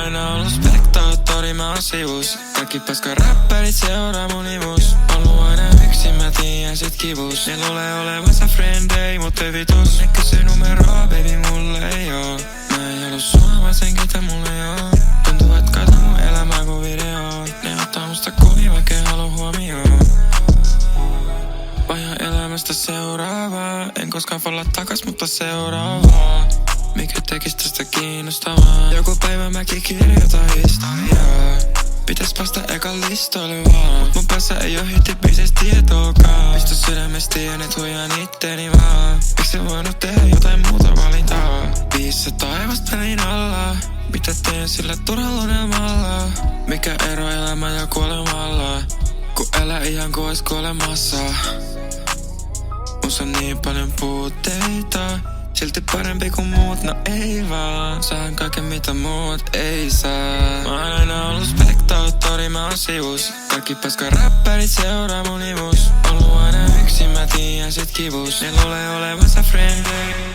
aina ollut spektaattori, mä oon sivus. Kaikki paska räppärit seuraa mun ivus. Ollu aina yksin, mä tiedän sit kivus. Ne luulee olevansa frendei, mut ei vitus. Ne kysyy numeroa, baby mulle ei oo. Mä en halua sua, vaan sen ketä mulle oo. Tuntuu et kato mun elämää kun video. Ne ottaa musta kuvia, vaikka ei halua huomioon. Vaihdan elämästä seuraavaa. En koskaan falla takas, mutta seuraavaa. Mikä tekis tästä kiinnostavaa? Joku päivä mäkin kirjoitan historiaa. Pitäis päästä ekan listoille vaan. Mut mun päässä ei oo hittibiiseis tietoakaan. Pistu sydämestä ja ne huijaan itteni vaan. Eiks se voinut tehdä jotain muuta valintaa? Viissä taivasta pelin alla. Mitä teen sillä turhalla unelmalla? Mikä ero elämä ja kuolemalla? Kun elää ihan kuin ois kuolemassa. Musta on niin paljon puutteita. Silti parempi kuin muut, no ei vaan. Saan kaiken mitä muut ei saa. Mä oon aina ollut spektaattori, mä oon sivus. Kaikki paska räppärit seuraa mun ivus. Ollu aina yksin, mä tiedän sit kivus. Ne luulee olevansa frendei.